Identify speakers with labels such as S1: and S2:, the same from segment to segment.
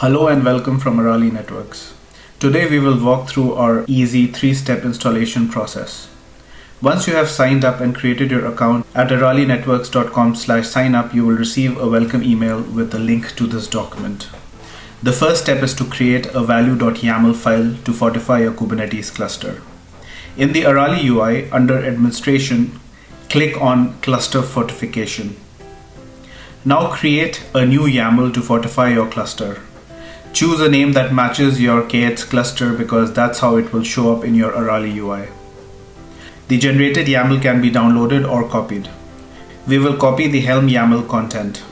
S1: Hello and welcome from Araali Networks. Today we will walk through our easy 3-step installation process. Once you have signed up and created your account at araalinetworks.com/signup, you will receive a welcome email with the link to this document. The first step is to create a value.yaml file to fortify your Kubernetes cluster. In the Araali UI, under Administration, click on Cluster Fortification. Now create a new YAML to fortify your cluster. Choose a name that matches your KH cluster because that's how it will show up in your Araali UI. The generated YAML can be downloaded or copied. We will copy the Helm YAML content.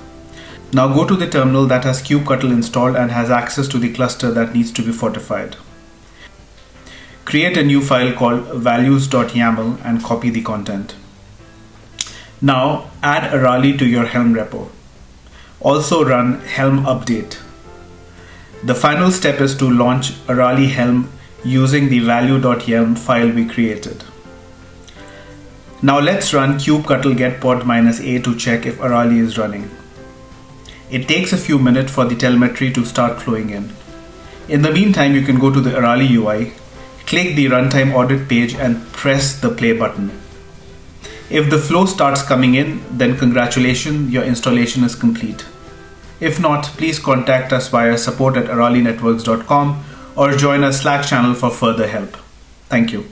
S1: Now go to the terminal that has kubectl installed and has access to the cluster that needs to be fortified. Create a new file called values.yaml and copy the content. Now add Araali to your Helm repo. Also run Helm update. The final step is to launch Araali Helm using the value.yaml file we created. Now let's run kubectl get pod -a to check if Araali is running. It takes a few minutes for the telemetry to start flowing in. In the meantime, you can go to the Araali UI, click the runtime audit page and press the play button. If the flow starts coming in, then congratulations, your installation is complete. If not, please contact us via support@araalinetworks.com or join our Slack channel for further help. Thank you.